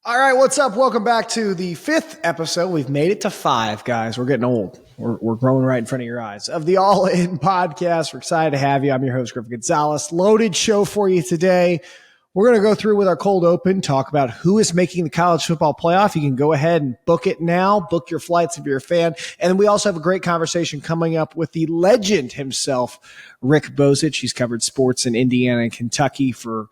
All right, what's up? Welcome back to the 5th episode. We've made it to 5, guys. We're getting old. We're growing right in front of your eyes. Of the All In podcast. We're excited to have you. I'm your host, Griffin Gonzalez. Loaded show for you today. We're going to go through with our cold open, talk about who is making the college football playoff. You can go ahead and book it now. Book your flights if you're a fan. And then we also have a great conversation coming up with the legend himself, Rick Bozich. He's covered sports in Indiana and Kentucky for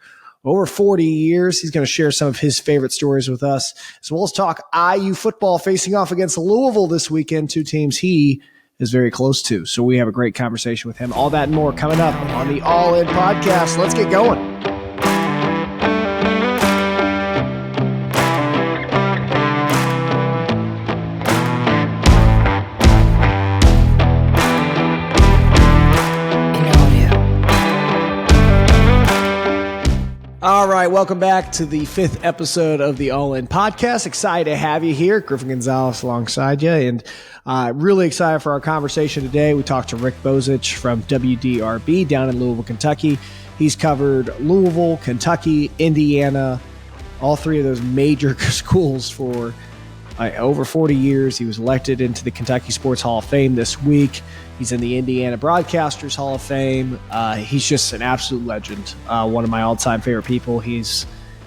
over 40 years. He's going to share some of his favorite stories with us, as well as talk IU football facing off against Louisville this weekend, two teams he is very close to. So we have a great conversation with him. All that and more coming up on the All In podcast. Let's get going. All right, welcome back to the 5th episode of the All In podcast. Excited to have you here. Griffin Gonzalez alongside you, and really excited for our conversation today. We talked to Rick Bozich from WDRB down in Louisville, Kentucky. He's covered Louisville, Kentucky, Indiana, all three of those major schools for over 40 years. He was elected into the Kentucky Sports Hall of Fame this week. He's in the Indiana Broadcasters Hall of Fame. He's just an absolute legend. One of my all-time favorite people. He's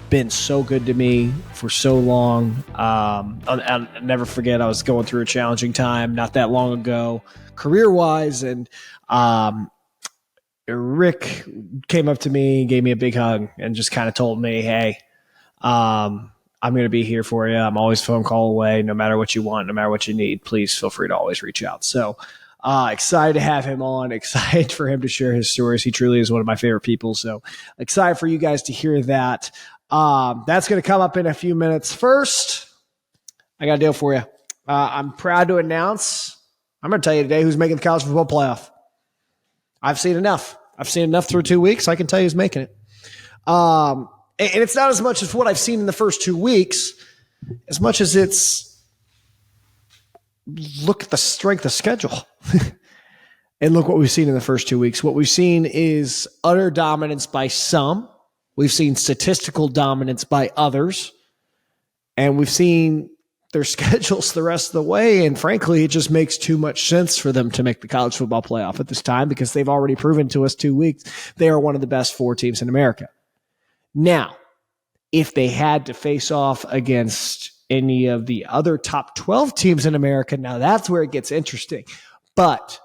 been so good to me for so long. I'll never forget, I was going through a challenging time not that long ago, career-wise, and Rick came up to me, gave me a big hug, and just kind of told me, hey, I'm going to be here for you. I'm always a phone call away. No matter what you want, no matter what you need, please feel free to always reach out. So excited to have him on, excited for him to share his stories. He truly is one of my favorite people. So excited for you guys to hear that. That's going to come up in a few minutes. First, I got a deal for you. I'm proud to announce, I'm going to tell you today who's making the college football playoff. I've seen enough. I've seen enough through 2 weeks. I can tell you who's making it. And it's not as much as what I've seen in the first 2 weeks, as much as it's look at the strength of schedule. And look what we've seen in the first 2 weeks. What we've seen is utter dominance by some. We've seen statistical dominance by others. And we've seen their schedules the rest of the way. And frankly, it just makes too much sense for them to make the college football playoff at this time, because they've already proven to us 2 weeks they are one of the best 4 teams in America. Now, if they had to face off against any of the other top 12 teams in America, now that's where it gets interesting. But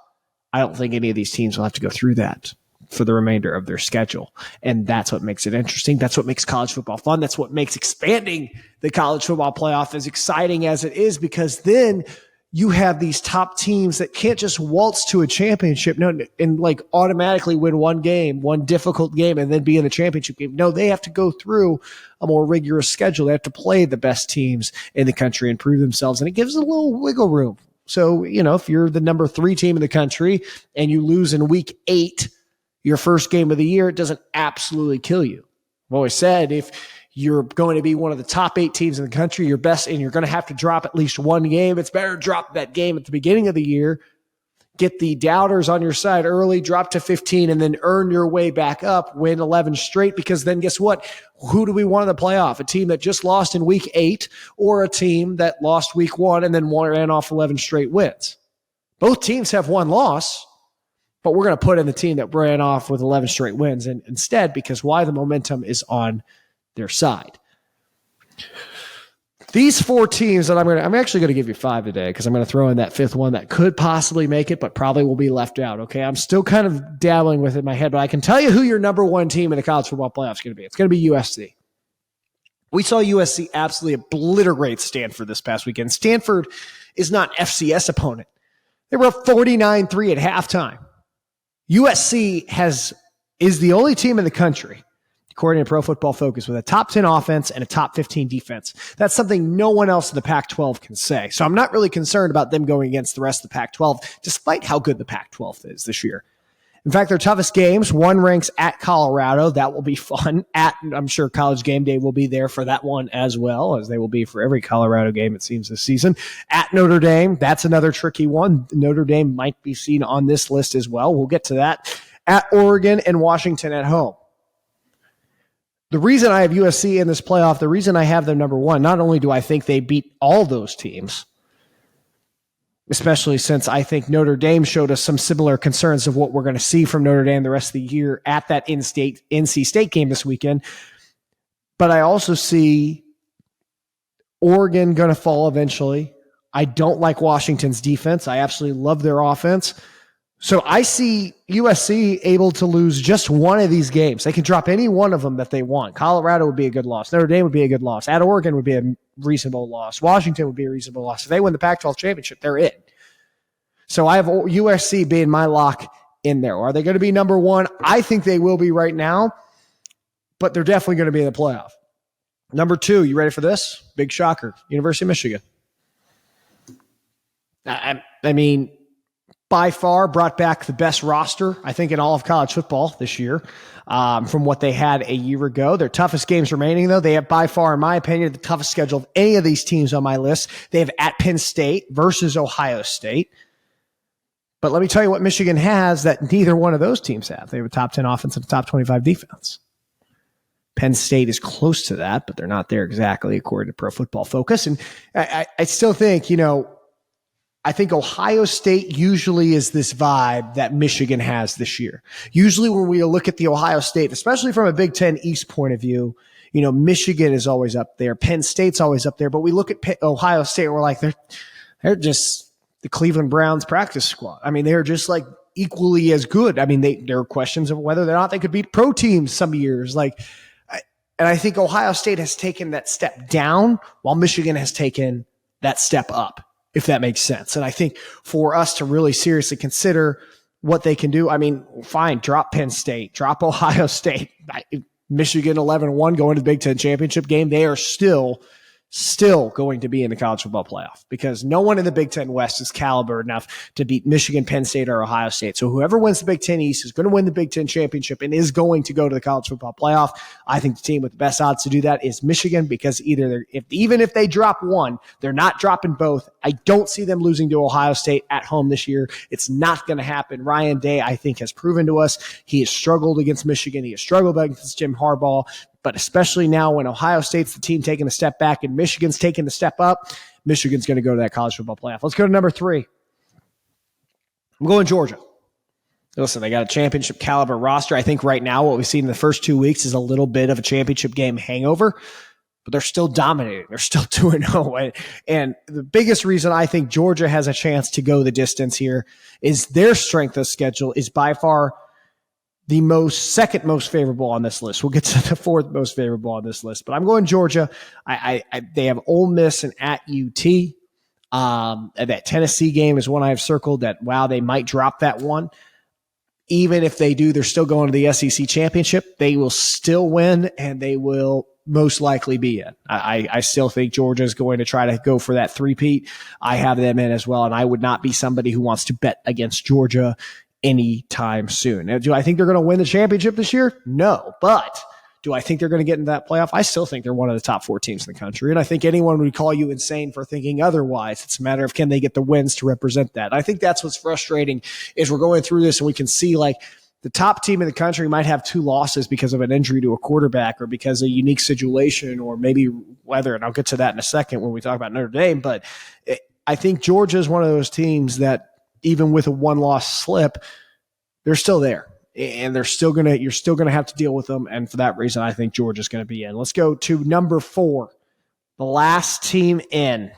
I don't think any of these teams will have to go through that for the remainder of their schedule. And that's what makes it interesting. That's what makes college football fun. That's what makes expanding the college football playoff as exciting as it is, because then you have these top teams that can't just waltz to a championship and like automatically win one game, one difficult game, and then be in the championship game. No, they have to go through a more rigorous schedule. They have to play the best teams in the country and prove themselves. And it gives a little wiggle room. So, if you're the number 3 team in the country and you lose in week 8, your first game of the year, it doesn't absolutely kill you. I've always said, if you're going to be one of the top 8 teams in the country, your best, and you're going to have to drop at least one game, it's better to drop that game at the beginning of the year, get the doubters on your side early, drop to 15, and then earn your way back up, win 11 straight, because then guess what? Who do we want in the playoff? A team that just lost in week 8, or a team that lost week 1 and then ran off 11 straight wins? Both teams have one loss, but we're going to put in the team that ran off with 11 straight wins instead, because why? The momentum is on their side. These 4 teams that I'm actually going to give you 5 today, because I'm going to throw in that 5th one that could possibly make it, but probably will be left out. Okay. I'm still kind of dabbling with it in my head, but I can tell you who your number 1 team in the college football playoff is going to be. It's going to be USC. We saw USC absolutely obliterate Stanford this past weekend. Stanford is not an FCS opponent. They were up 49-3 at halftime. USC is the only team in the country, according to Pro Football Focus, with a top 10 offense and a top 15 defense. That's something no one else in the Pac-12 can say. So I'm not really concerned about them going against the rest of the Pac-12, despite how good the Pac-12 is this year. In fact, their toughest games, one ranks at Colorado. That will be fun. I'm sure College Game Day will be there for that one as well, as they will be for every Colorado game, it seems, this season. At Notre Dame, that's another tricky one. Notre Dame might be seen on this list as well. We'll get to that. At Oregon and Washington at home. The reason I have USC in this playoff, the reason I have them number one, not only do I think they beat all those teams, especially since I think Notre Dame showed us some similar concerns of what we're going to see from Notre Dame the rest of the year at that NC State game this weekend, but I also see Oregon going to fall eventually. I don't like Washington's defense. I absolutely love their offense. So I see USC able to lose just one of these games. They can drop any one of them that they want. Colorado would be a good loss. Notre Dame would be a good loss. At Oregon would be a reasonable loss. Washington would be a reasonable loss. If they win the Pac-12 championship, they're in. So I have USC being my lock in there. Are they going to be number one? I think they will be right now, but they're definitely going to be in the playoff. Number two, you ready for this? Big shocker. University of Michigan. I mean, by far brought back the best roster, I think, in all of college football this year from what they had a year ago. Their toughest games remaining, though. They have, by far, in my opinion, the toughest schedule of any of these teams on my list. They have at Penn State versus Ohio State. But let me tell you what Michigan has that neither one of those teams have. They have a top 10 offense and a top 25 defense. Penn State is close to that, but they're not there exactly according to Pro Football Focus. And I still think, I think Ohio State usually is this vibe that Michigan has this year. Usually when we look at the Ohio State, especially from a Big Ten East point of view, Michigan is always up there. Penn State's always up there. But we look at Ohio State and we're like, they're just the Cleveland Browns practice squad. I mean, they're just like equally as good. I mean, there are questions of whether or not they could beat pro teams some years. And I think Ohio State has taken that step down while Michigan has taken that step up, if that makes sense. And I think for us to really seriously consider what they can do, I mean, fine, drop Penn State, drop Ohio State, Michigan 11-1 going to the Big Ten championship game. They are still going to be in the college football playoff because no one in the Big Ten West is caliber enough to beat Michigan, Penn State, or Ohio State. So whoever wins the Big Ten East is going to win the Big Ten championship and is going to go to the college football playoff. I think the team with the best odds to do that is Michigan because even if they drop one, they're not dropping both. I don't see them losing to Ohio State at home this year. It's not going to happen. Ryan Day, I think, has proven to us he has struggled against Michigan. He has struggled against Jim Harbaugh. But especially now when Ohio State's the team taking a step back and Michigan's taking the step up, Michigan's going to go to that college football playoff. Let's go to number 3. I'm going Georgia. Listen, they got a championship caliber roster. I think right now what we've seen in the first 2 weeks is a little bit of a championship game hangover, but they're still dominating. They're still 2-0. And the biggest reason I think Georgia has a chance to go the distance here is their strength of schedule is by far the second most favorable on this list. We'll get to the fourth most favorable on this list, but I'm going Georgia. They have Ole Miss and at UT. That Tennessee game is one I have circled that, wow, they might drop that one. Even if they do, they're still going to the SEC championship. They will still win and they will most likely be in. I still think Georgia is going to try to go for that three-peat. I have them in as well, and I would not be somebody who wants to bet against Georgia anytime soon. Now, do I think they're going to win the championship this year? No. But do I think they're going to get into that playoff? I still think they're one of the top 4 teams in the country. And I think anyone would call you insane for thinking otherwise. It's a matter of can they get the wins to represent that. I think that's what's frustrating is we're going through this and we can see like the top team in the country might have 2 losses because of an injury to a quarterback or because of a unique situation or maybe weather. And I'll get to that in a second when we talk about Notre Dame. But I think Georgia is one of those teams that even with a 1-loss slip, they're still there. And you're still going to have to deal with them. And for that reason, I think Georgia's going to be in. Let's go to number 4, the last team in.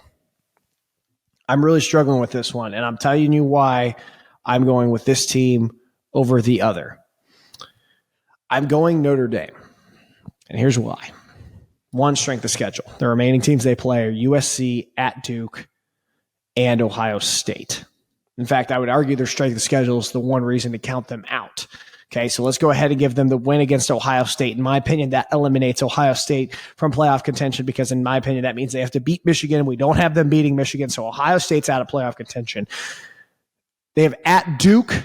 I'm really struggling with this one. And I'm telling you why I'm going with this team over the other. I'm going Notre Dame. And here's why. 1, strength of schedule. The remaining teams they play are USC, at Duke, and Ohio State. In fact, I would argue their strength of schedule is the one reason to count them out. Okay, so let's go ahead and give them the win against Ohio State. In my opinion, that eliminates Ohio State from playoff contention because, in my opinion, that means they have to beat Michigan. We don't have them beating Michigan, so Ohio State's out of playoff contention. They have at Duke.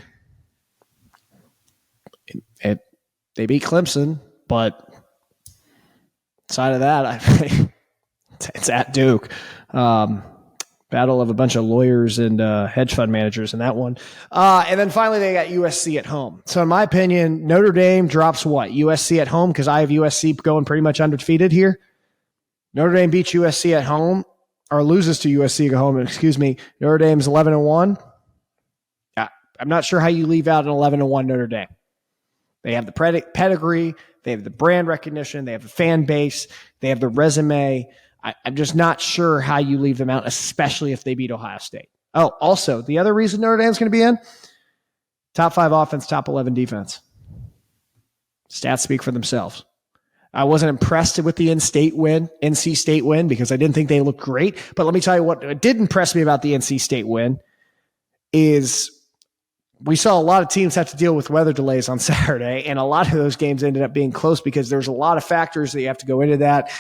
They beat Clemson, but outside of that, it's at Duke. Battle of a bunch of lawyers and hedge fund managers in that one. And then finally, they got USC at home. So in my opinion, Notre Dame drops what? USC at home, because I have USC going pretty much undefeated here. Notre Dame beats USC at home, or loses to USC at home, excuse me. Notre Dame's 11-1. I'm not sure how you leave out an 11-1 Notre Dame. They have the pedigree, they have the brand recognition, they have the fan base, they have the resume. I'm just not sure how you leave them out, especially if they beat Ohio State. Oh, also, the other reason Notre Dame's going to be in, top 5 offense, top 11 defense. Stats speak for themselves. I wasn't impressed with the NC State win, because I didn't think they looked great. But let me tell you what did impress me about the NC State win is we saw a lot of teams have to deal with weather delays on Saturday, and a lot of those games ended up being close because there's a lot of factors that you have to go into that.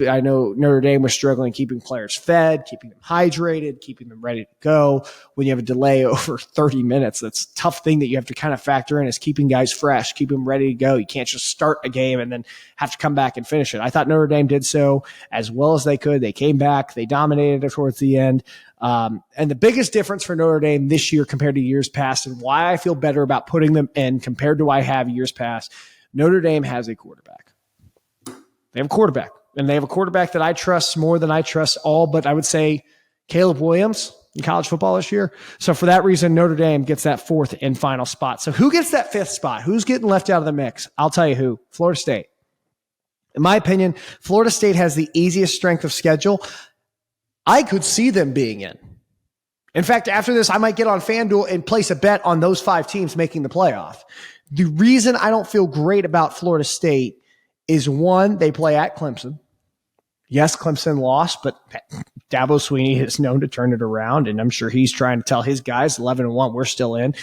I know Notre Dame was struggling keeping players fed, keeping them hydrated, keeping them ready to go. When you have a delay over 30 minutes, that's a tough thing that you have to kind of factor in, is keeping guys fresh, keep them ready to go. You can't just start a game and then have to come back and finish it. I thought Notre Dame did so as well as they could. They came back. They dominated towards the end. And the biggest difference for Notre Dame this year compared to years past, and why I feel better about putting them in compared to I have years past, Notre Dame has a quarterback. They have a quarterback. And they have a quarterback that I trust more than I trust all, but I would say Caleb Williams in college football this year. So for that reason, Notre Dame gets that 4th and final spot. So who gets that 5th spot? Who's getting left out of the mix? I'll tell you who. Florida State. In my opinion, Florida State has the easiest strength of schedule. I could see them being in. In fact, after this, I might get on FanDuel and place a bet on those 5 teams making the playoff. The reason I don't feel great about Florida State is, one, they play at Clemson. Yes, Clemson lost, but Dabo Swinney is known to turn it around, and I'm sure he's trying to tell his guys, 11-1, we're still in.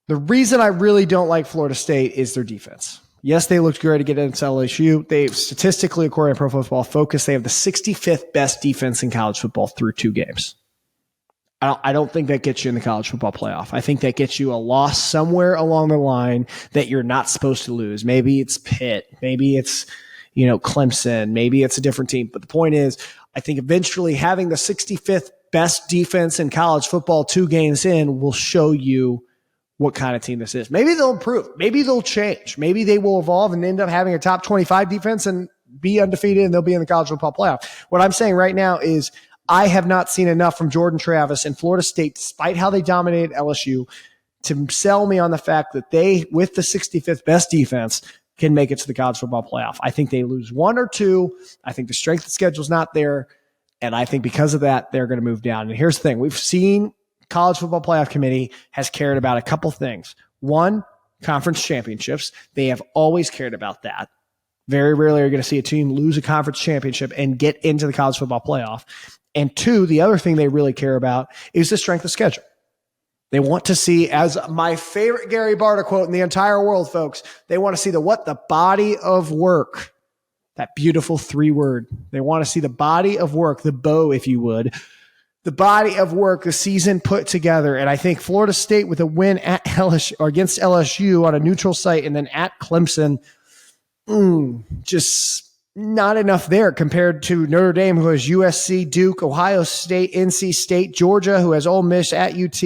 The reason I really don't like Florida State is their defense. Yes, they looked great to get into LSU. They statistically, according to Pro Football Focus, they have the 65th best defense in college football through 2 games. I don't think that gets you in the college football playoff. I think that gets you a loss somewhere along the line that you're not supposed to lose. Maybe it's Pitt. Maybe it's Clemson, maybe it's a different team. But the point is, I think eventually having the 65th best defense in college football 2 games in will show you what kind of team this is. Maybe they'll improve. Maybe they'll change. Maybe they will evolve and end up having a top 25 defense and be undefeated, and they'll be in the college football playoff. What I'm saying right now is I have not seen enough from Jordan Travis and Florida State, despite how they dominated LSU, to sell me on the fact that they, with the 65th best defense, can make it to the college football playoff. I think they lose 1 or 2. I think the strength of schedule is not there. And I think because of that, they're going to move down. And here's the thing. We've seen College Football Playoff Committee has cared about a couple things. 1, conference championships. They have always cared about that. Very rarely are you going to see a team lose a conference championship and get into the college football playoff. And 2, the other thing they really care about is the strength of schedule. They want to see, as my favorite Gary Barta quote in the entire world, folks, they want to see the body of work. That beautiful 3-word. They want to see the body of work, the bow, if you would. The body of work, the season put together. And I think Florida State with a win at LSU, or against LSU on a neutral site, and then at Clemson, just not enough there compared to Notre Dame, who has USC, Duke, Ohio State, NC State, Georgia, who has Ole Miss at UT,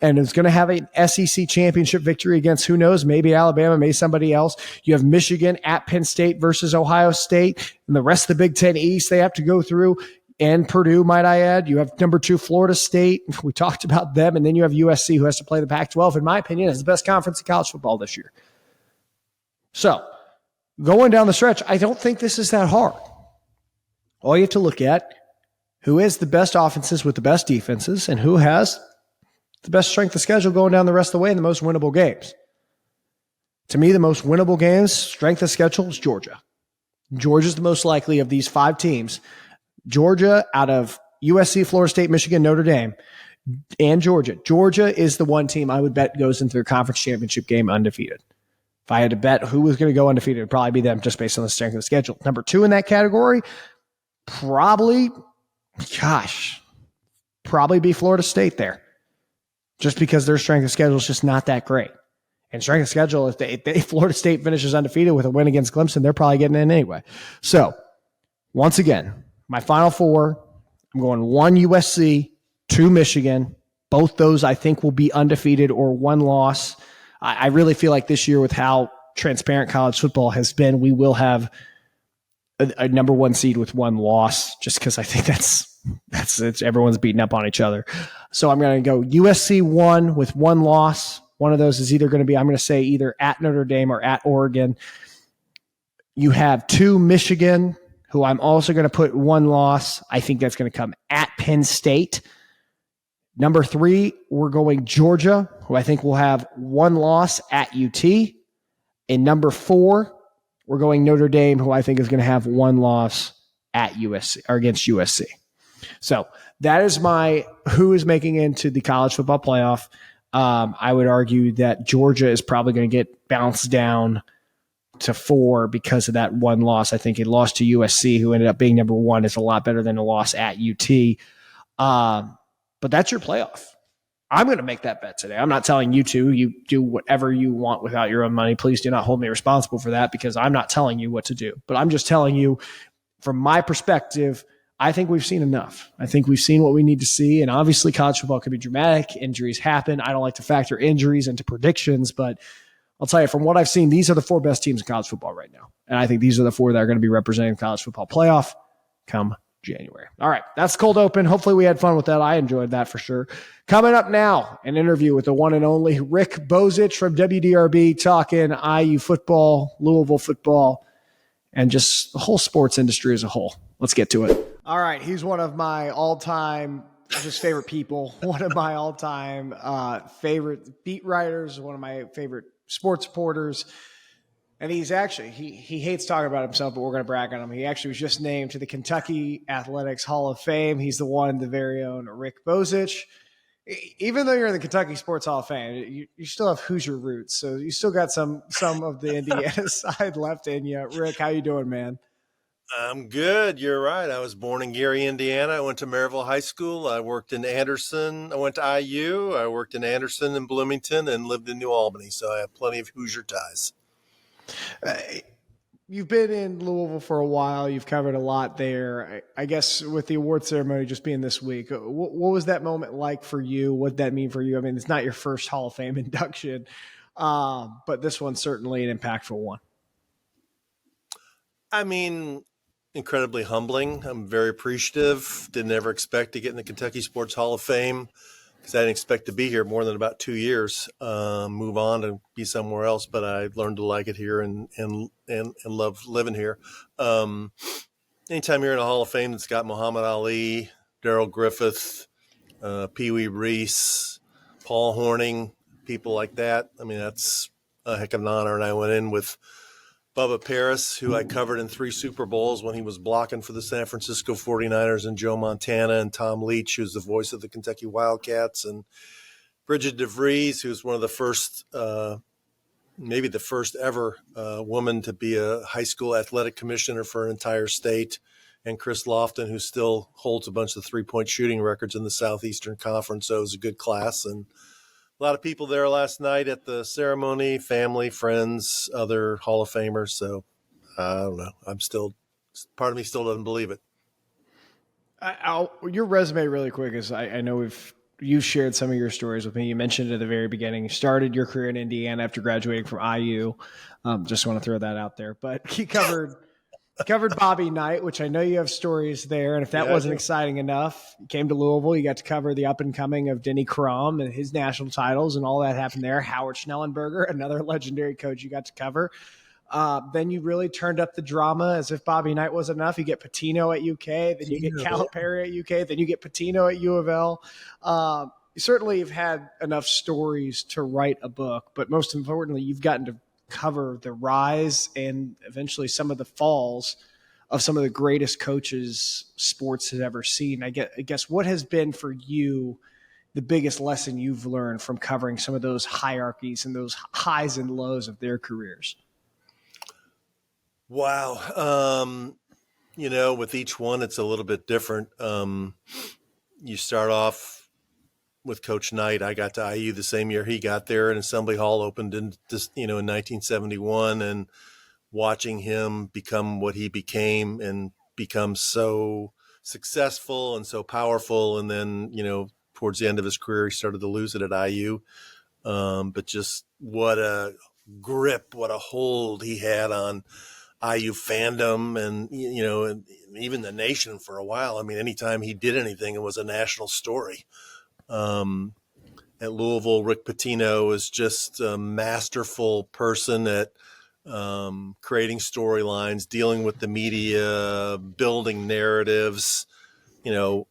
and is going to have an SEC championship victory against, who knows, maybe Alabama, maybe somebody else. You have Michigan at Penn State versus Ohio State, and the rest of the Big Ten East they have to go through, and Purdue, might I add. You have number 2, Florida State. We talked about them, and then you have USC, who has to play the Pac-12, in my opinion, is the best conference in college football this year. So, going down the stretch, I don't think this is that hard. All you have to look at, who has the best offenses with the best defenses, and who has the best strength of schedule going down the rest of the way in the most winnable games. To me, the most winnable games, strength of schedule, is Georgia. Georgia's the most likely of these 5 teams. Georgia out of USC, Florida State, Michigan, Notre Dame, and Georgia. Georgia is the one team I would bet goes into their conference championship game undefeated. If I had to bet who was going to go undefeated, it would probably be them, just based on the strength of the schedule. Number 2 in that category, probably be Florida State there, just because their strength of schedule is just not that great. And strength of schedule, if Florida State finishes undefeated with a win against Clemson, they're probably getting in anyway. So, once again, My final four, I'm going 1 USC, 2 Michigan. Both those I think will be undefeated or one loss. I really feel like this year with how transparent college football has been, we will have a number one seed with one loss, just because I think that's everyone's beating up on each other. So I'm going to go USC 1 with one loss. One of those is either going to be, I'm going to say either at Notre Dame or at Oregon. You have 2 Michigan, who I'm also going to put one loss. I think that's going to come at Penn State. Number 3, we're going Georgia, who I think will have one loss at UT. And number 4, we're going Notre Dame, who I think is going to have one loss at USC or against USC. So that is my who is making into the college football playoff. I would argue that Georgia is probably going to get bounced down to 4 because of that one loss. I think a loss to USC, who ended up being number 1, is a lot better than a loss at UT. But that's your playoff. I'm going to make that bet today. I'm not telling you to. You do whatever you want without your own money. Please do not hold me responsible for that, because I'm not telling you what to do. But I'm just telling you, from my perspective, I think we've seen enough. I think we've seen what we need to see. And obviously, college football can be dramatic. Injuries happen. I don't like to factor injuries into predictions, but I'll tell you, from what I've seen, these are the 4 best teams in college football right now. And I think these are the 4 that are going to be representing the college football playoff come January. All right, that's cold open. Hopefully we had fun with that. I enjoyed that for sure. Coming up now, an interview with the one and only Rick Bozich from WDRB, talking IU football, Louisville football, and just the whole sports industry as a whole. Let's get to it. All right, he's one of my all-time just favorite people, one of my all-time favorite beat writers, one of my favorite sports reporters. And he's actually, he hates talking about himself, but we're going to brag on him. He actually was just named to the Kentucky Athletics Hall of Fame. He's the one, the very own Rick Bozich. Even though you're in the Kentucky Sports Hall of Fame, you still have Hoosier roots. So you still got some of the Indiana side left in you. Rick, how you doing, man? I'm good. You're right. I was born in Gary, Indiana. I went to Maryville High School. I worked in Anderson. I went to IU. I worked in Anderson and Bloomington and lived in New Albany. So I have plenty of Hoosier ties. You've been in Louisville for a while. You've covered a lot there. I guess with the award ceremony just being this week, what was that moment like for you? What did that mean for you? I mean, it's not your first Hall of Fame induction, but this one's certainly an impactful one. I mean, incredibly humbling. I'm very appreciative. Didn't ever expect to get in the Kentucky Sports Hall of Fame, because I didn't expect to be here more than about 2 years, move on and be somewhere else. But I learned to like it here and love living here. Anytime you're in a Hall of Fame that's got Muhammad Ali, Darrell Griffith, Pee Wee Reese, Paul Hornung, people like that, I mean, that's a heck of an honor. And I went in with Bubba Paris, who I covered in 3 Super Bowls when he was blocking for the San Francisco 49ers, and Joe Montana, and Tom Leach, who's the voice of the Kentucky Wildcats, and Bridget DeVries, who's one of the first, maybe the first ever woman to be a high school athletic commissioner for an entire state, and Chris Lofton, who still holds a bunch of 3-point shooting records in the Southeastern Conference. So it was a good class, and a lot of people there last night at the ceremony, family, friends, other Hall of Famers. So I don't know. Part of me still doesn't believe it. Your resume really quick is I know you shared some of your stories with me. You mentioned at the very beginning, you started your career in Indiana after graduating from IU. Just want to throw that out there, but you covered Bobby Knight, which I know you have stories there. And if that wasn't exciting enough, you came to Louisville, you got to cover the up and coming of Denny Crum and his national titles and all that happened there. Howard Schnellenberger, another legendary coach you got to cover. Then you really turned up the drama as if Bobby Knight wasn't enough. You get Pitino at UK, then you get Calipari at UK, then you get Pitino at UofL. You certainly have had enough stories to write a book, but most importantly, you've gotten to cover the rise and eventually some of the falls of some of the greatest coaches sports has ever seen. I guess what has been for you the biggest lesson you've learned from covering some of those hierarchies and those highs and lows of their careers? Wow. With each one, it's a little bit different. You start off with Coach Knight. I got to IU the same year he got there, and Assembly Hall opened in 1971, and watching him become what he became and become so successful and so powerful. And then, towards the end of his career, he started to lose it at IU. But just what a grip, what a hold he had on IU fandom and, and even the nation for a while. I mean, anytime he did anything, it was a national story. At Louisville, Rick Pitino is just a masterful person at creating storylines, dealing with the media, building narratives, to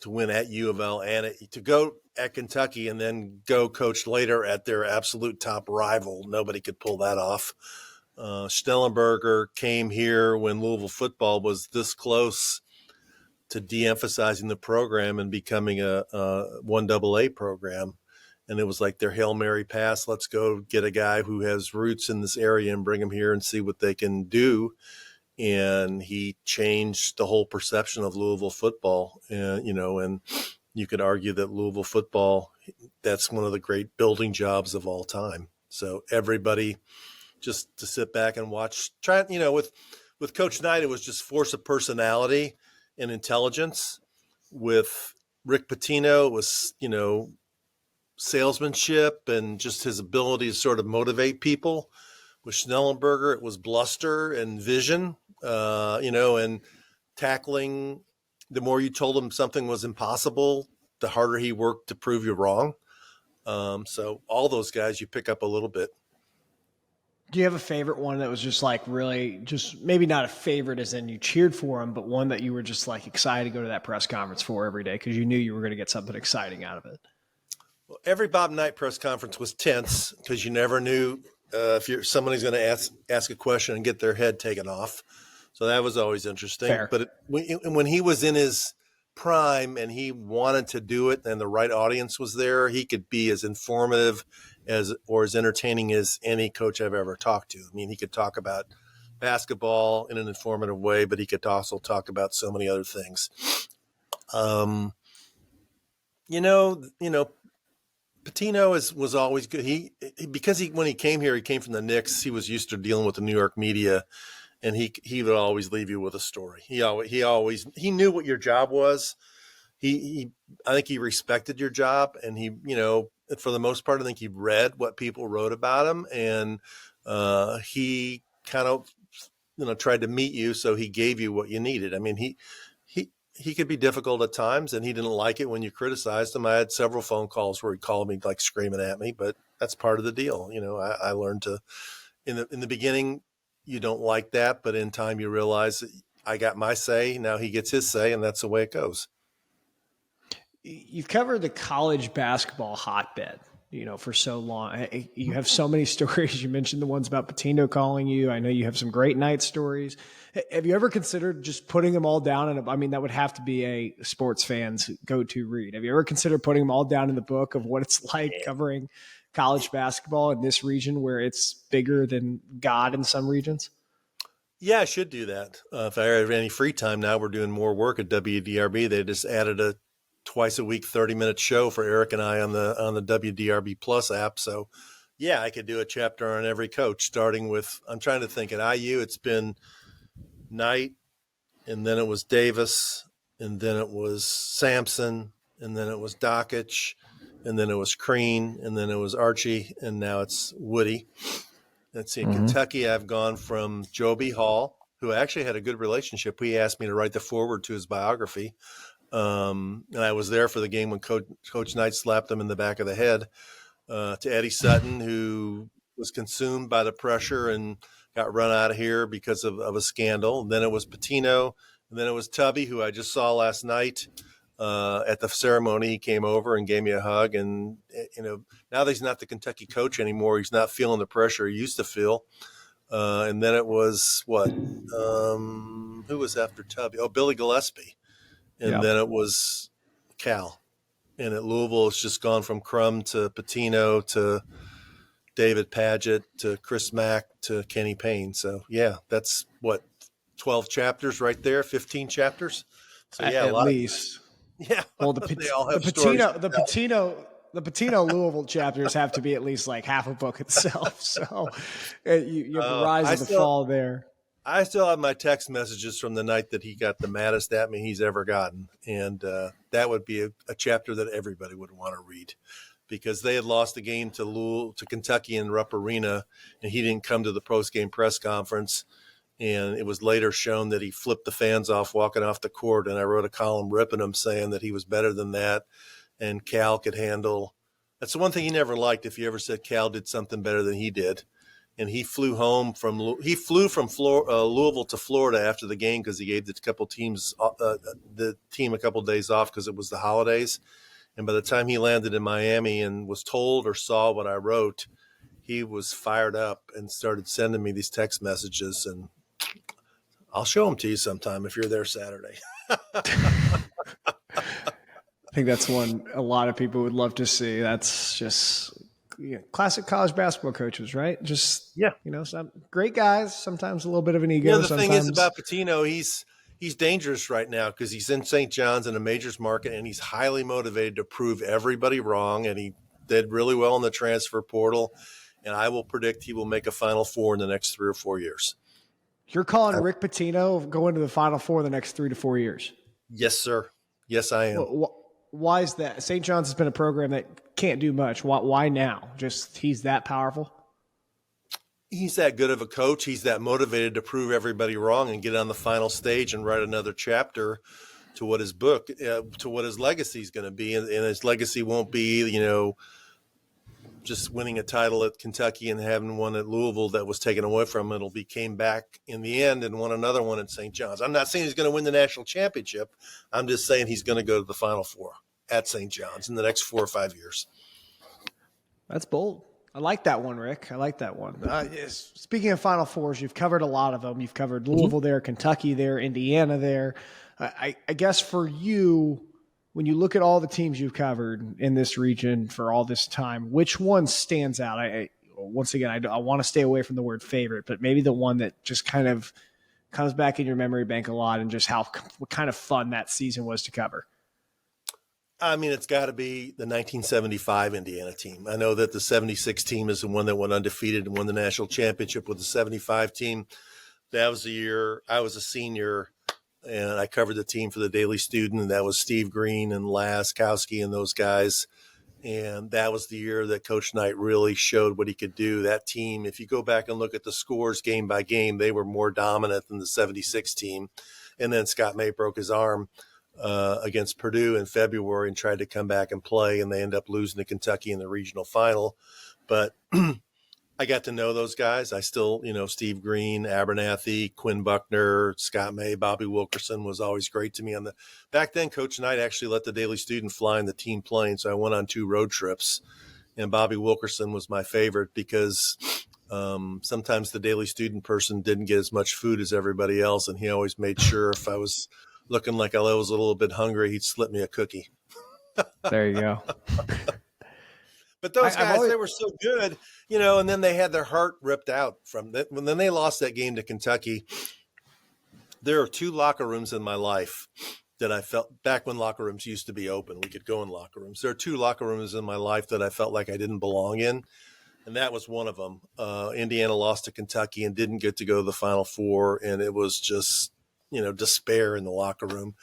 win at UofL and to go at Kentucky and then go coach later at their absolute top rival. Nobody could pull that off. Schnellenberger came here when Louisville football was this close to de-emphasizing the program and becoming a 1AA program. And it was like their Hail Mary pass. Let's go get a guy who has roots in this area and bring him here and see what they can do. And he changed the whole perception of Louisville football. And you could argue that Louisville football, that's one of the great building jobs of all time. So everybody just to sit back and watch, with Coach Knight, it was just force of personality and intelligence. With Rick Pitino, it was, salesmanship and just his ability to sort of motivate people. With Schnellenberger, it was bluster and vision, and tackling. The more you told him something was impossible, the harder he worked to prove you wrong. So all those guys, you pick up a little bit. Do you have a favorite one that was just like really just maybe not a favorite as in you cheered for him, but one that you were just like excited to go to that press conference for every day because you knew you were going to get something exciting out of it? Well, every Bob Knight press conference was tense because you never knew if somebody's going to ask a question and get their head taken off. So that was always interesting. Fair. But when he was in his prime and he wanted to do it and the right audience was there, he could be as informative or as entertaining as any coach I've ever talked to. I mean, he could talk about basketball in an informative way, but he could also talk about so many other things. Pitino was always good. Because when he came here, he came from the Knicks. He was used to dealing with the New York media, and he would always leave you with a story. He knew what your job was. I think he respected your job, and he, for the most part, I think he read what people wrote about him, and he kind of, tried to meet you, so he gave you what you needed. I mean, he could be difficult at times, and he didn't like it when you criticized him. I had several phone calls where he called me like screaming at me, but that's part of the deal. I learned to, in the beginning, you don't like that, but in time you realize that I got my say. Now he gets his say, and that's the way it goes. You've covered the college basketball hotbed, for so long. You have so many stories. You mentioned the ones about Pitino calling you. I know you have some great Knight stories. Have you ever considered just putting them all down? That would have to be a sports fan's go-to read. Have you ever considered putting them all down in the book of what it's like covering college basketball in this region where it's bigger than God in some regions? Yeah, I should do that. If I have any free time now, we're doing more work at WDRB. They just added a twice a week 30-minute show for Eric and I on the WDRB Plus app. So yeah, I could do a chapter on every coach, starting with, I'm trying to think, at IU it's been Knight, and then it was Davis, and then it was Sampson, and then it was Dockich, and then it was Crean, and then it was Archie, and now it's Woody. Let's see, in Kentucky, I've gone from Joby Hall, who actually had a good relationship. He asked me to write the foreword to his biography. And I was there for the game when Coach Knight slapped him in the back of the head, to Eddie Sutton, who was consumed by the pressure and got run out of here because of a scandal. And then it was Pitino, and then it was Tubby, who I just saw last night at the ceremony. He came over and gave me a hug. And, now that he's not the Kentucky coach anymore, he's not feeling the pressure he used to feel. And then it was who was after Tubby? Oh, Billy Gillespie. And then it was Cal. And at Louisville, it's just gone from Crum to Pitino to David Padgett to Chris Mack to Kenny Payne. So, yeah, that's 12 chapters right there, 15 chapters. So, yeah, at least. Yeah. Well, they all have stories. The Pitino Louisville chapters have to be at least like half a book itself. So you have the rise and the fall there. I still have my text messages from the night that he got the maddest at me he's ever gotten. And that would be a chapter that everybody would want to read, because they had lost the game to Kentucky in Rupp Arena, and he didn't come to the post-game press conference. And it was later shown that he flipped the fans off walking off the court. And I wrote a column ripping him, saying that he was better than that and Cal could handle. That's the one thing he never liked, if you ever said Cal did something better than he did. And he flew from Louisville to Florida after the game, because he gave the team a couple of days off because it was the holidays. And by the time he landed in Miami and was told or saw what I wrote, he was fired up and started sending me these text messages. And I'll show them to you sometime if you're there Saturday. I think that's one a lot of people would love to see. That's just classic college basketball coaches, right? Just, some great guys, sometimes a little bit of an ego. The thing is about Pitino, he's dangerous right now because he's in St. John's in a majors market, and he's highly motivated to prove everybody wrong. And he did really well in the transfer portal. And I will predict he will make a Final Four in the next 3 or 4 years. You're calling Rick Pitino going to the Final Four the next 3 to 4 years? Yes, sir. Yes, I am. Why is that? St. John's has been a program that can't do much. Why now? Just he's that powerful? He's that good of a coach. He's that motivated to prove everybody wrong and get on the final stage and write another chapter to what his book, to what his legacy is going to be. And his legacy won't be, just winning a title at Kentucky and having one at Louisville that was taken away from him. It'll be came back in the end and won another one at St. John's. I'm not saying he's going to win the national championship. I'm just saying he's going to go to the Final Four at St. John's in the next 4 or 5 years. That's bold. I like that one, Rick. I like that one. Yes. Speaking of Final Fours, you've covered a lot of them. You've covered Louisville there, Kentucky there, Indiana there. I guess for you, when you look at all the teams you've covered in this region for all this time, which one stands out? Once again, I want to stay away from the word favorite, but maybe the one that just kind of comes back in your memory bank a lot, and just what kind of fun that season was to cover. I mean, it's got to be the 1975 Indiana team. I know that the 76 team is the one that went undefeated and won the national championship with the 75 team. That was the year I was a senior, and I covered the team for the Daily Student, and that was Steve Green and Laskowski and those guys. And that was the year that Coach Knight really showed what he could do. That team, if you go back and look at the scores game by game, they were more dominant than the 76 team. And then Scott May broke his arm against Purdue in February and tried to come back and play, and they ended up losing to Kentucky in the regional final. But I got to know those guys. I still, Steve Green, Abernathy, Quinn Buckner, Scott May, Bobby Wilkerson was always great to me. Back then, Coach Knight actually let the Daily Student fly in the team plane, so I went on 2 road trips. And Bobby Wilkerson was my favorite because sometimes the Daily Student person didn't get as much food as everybody else, and he always made sure if I was looking like I was a little bit hungry, he'd slip me a cookie. There you go. But those guys, they were so good, and then they had their heart ripped out from that. When then they lost that game to Kentucky, there are 2 locker rooms in my life that I felt back when locker rooms used to be open. We could go in locker rooms. There are 2 locker rooms in my life that I felt like I didn't belong in. And that was one of them. Indiana lost to Kentucky and didn't get to go to the Final Four. And it was just, despair in the locker room.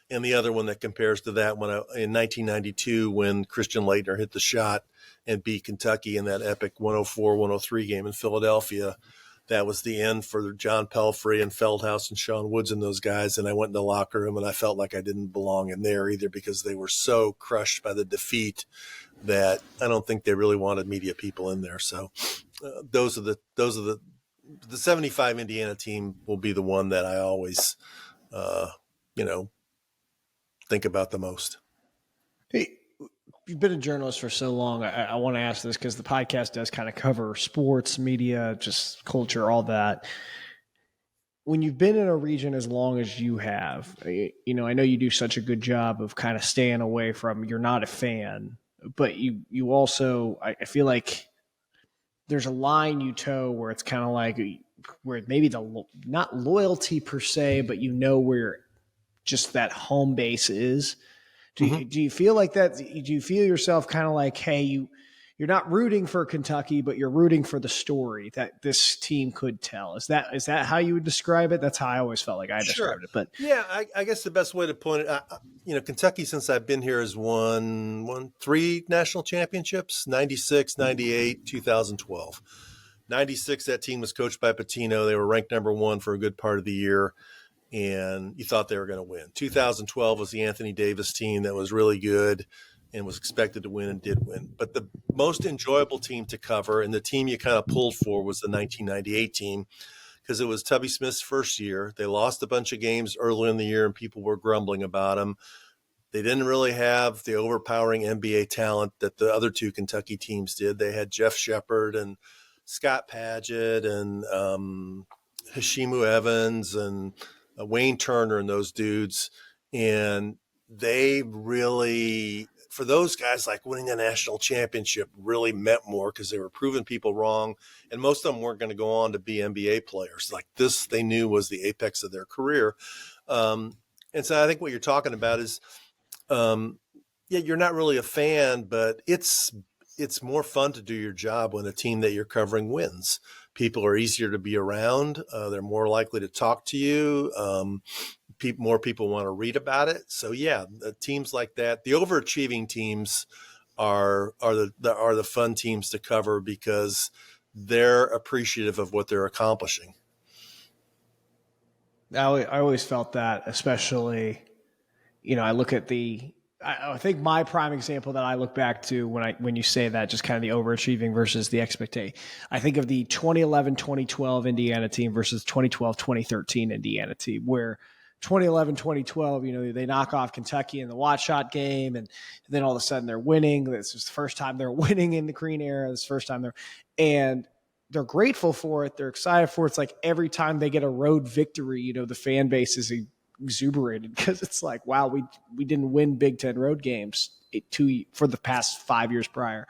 And the other one that compares to that one in 1992, when Christian Laettner hit the shot and beat Kentucky in that epic 104-103 game in Philadelphia. That was the end for John Pelfrey and Feldhaus and Sean Woods and those guys. And I went in the locker room and I felt like I didn't belong in there either, because they were so crushed by the defeat that I don't think they really wanted media people in there. So those are the 75 Indiana team will be the one that I always, think about the most. Hey, you've been a journalist for so long. I want to ask this because the podcast does kind of cover sports, media, just culture, all that. When you've been in a region as long as you have, I know you do such a good job of kind of staying away from, you're not a fan, but you also, I feel like there's a line you toe where it's kind of like, where maybe not loyalty per se, but where just that home base is. Do you feel like that? Do you feel yourself kind of like, hey, you're not rooting for Kentucky, but you're rooting for the story that this team could tell. Is that how you would describe it? That's how I always felt like I described it. But yeah, I guess the best way to point it, Kentucky, since I've been here, has won 3 national championships: 96, 98, 2012. 96, that team was coached by Pitino. They were ranked number 1 for a good part of the year, and you thought they were going to win. 2012 was the Anthony Davis team that was really good and was expected to win and did win. But the most enjoyable team to cover, and the team you kind of pulled for, was the 1998 team, because it was Tubby Smith's first year. They lost a bunch of games early in the year, and people were grumbling about them. They didn't really have the overpowering NBA talent that the other 2 Kentucky teams did. They had Jeff Shepard and Scott Padgett and Hashimu Evans and Wayne Turner and those dudes. And they really, for those guys, like, winning a national championship really meant more because they were proving people wrong. And most of them weren't going to go on to be NBA players. Like, this, they knew was the apex of their career. And so I think what you're talking about is, you're not really a fan, but it's more fun to do your job when a team that you're covering wins. People are easier to be around. They're more likely to talk to you. More people want to read about it. So yeah, the teams like that, the overachieving teams are the fun teams to cover because they're appreciative of what they're accomplishing. I always felt that, especially, I look at I think my prime example that I look back to when you say that, just kind of the overachieving versus the expectation, I think of the 2011-2012 Indiana team versus 2012-2013 Indiana team, where 2011-2012, they knock off Kentucky in the watch shot game, and then all of a sudden they're winning. This is the first time they're winning in the Crean era. This is the first time they're grateful for it. They're excited for it. It's like every time they get a road victory, the fan base is exuberated because it's like, wow, we didn't win Big Ten road games for the past 5 years prior.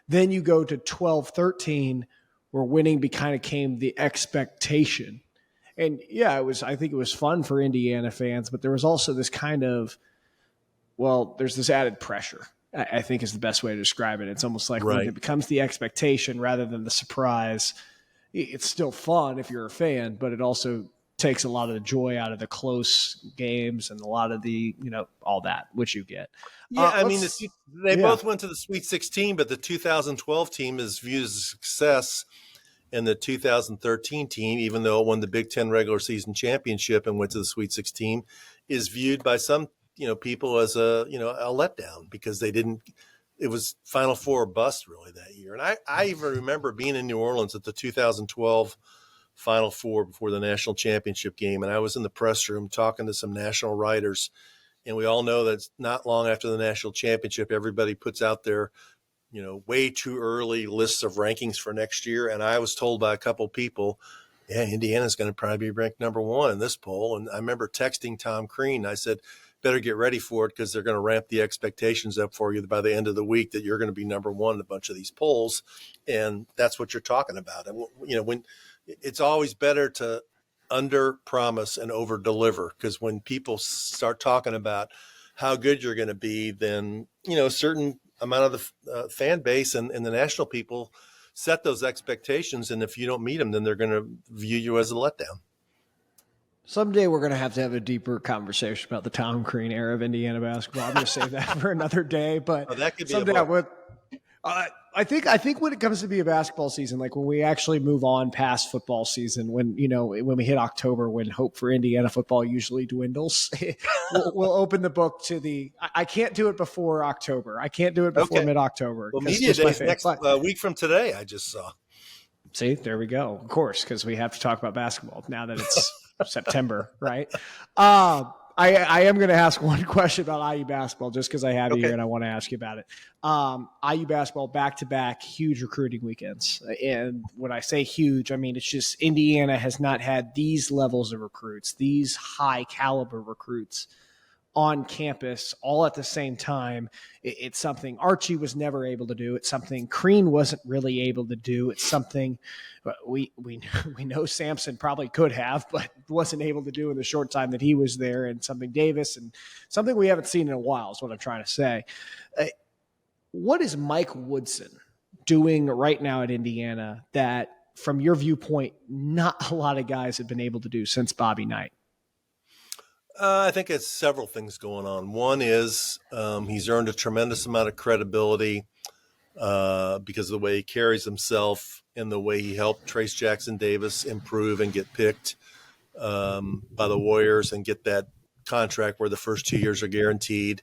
Then you go to 12-13, where winning became the expectation. And yeah, I think it was fun for Indiana fans, but there was also this kind of, there's this added pressure, I think is the best way to describe it. It's almost like when it becomes the expectation rather than the surprise, it's still fun if you're a fan, but it also takes a lot of the joy out of the close games and a lot of the, all that, which you get. Yeah, they both went to the Sweet 16, but the 2012 team is viewed as a success. And the 2013 team, even though it won the Big Ten regular season championship and went to the Sweet 16, is viewed by some, people as a letdown because it was Final Four or bust really that year. And I even remember being in New Orleans at the 2012 Final Four before the national championship game. And I was in the press room talking to some national writers. And we all know that it's not long after the national championship, everybody puts out their, way too early lists of rankings for next year. And I was told by a couple people, yeah, Indiana's going to probably be ranked number 1 in this poll. And I remember texting Tom Crean. I said, better get ready for it because they're going to ramp the expectations up for you by the end of the week that you're going to be number 1 in a bunch of these polls. And that's what you're talking about. And, when it's always better to under promise and over deliver, because when people start talking about how good you're going to be, then, a certain amount of the fan base and the national people set those expectations. And if you don't meet them, then they're going to view you as a letdown. Someday we're going to have a deeper conversation about the Tom Crean era of Indiana basketball. I'm going to save that for another day, but that could be someday I would. I think when it comes to be a basketball season, like when we actually move on past football season, when we hit October, when hope for Indiana football usually dwindles, we'll open the book to I can't do it before October. I can't do it before mid-October. Well, Media Day is next week from today, I just saw. See, there we go. Of course, because we have to talk about basketball now that it's September, right? I am going to ask one question about IU basketball just because I have you here and I want to ask you about it. IU basketball back-to-back huge recruiting weekends. And when I say huge, I mean it's just Indiana has not had these levels of recruits, these high-caliber recruits on campus all at the same time. It's something Archie was never able to do. It's something Crean wasn't really able to do. It's something we know Sampson probably could have, but wasn't able to do in the short time that he was there, and something Davis, and something we haven't seen in a while is what I'm trying to say. What is Mike Woodson doing right now at Indiana that, from your viewpoint, not a lot of guys have been able to do since Bobby Knight? I think it's several things going on. One is he's earned a tremendous amount of credibility because of the way he carries himself and the way he helped Trace Jackson Davis improve and get picked by the Warriors and get that contract where the first 2 years are guaranteed.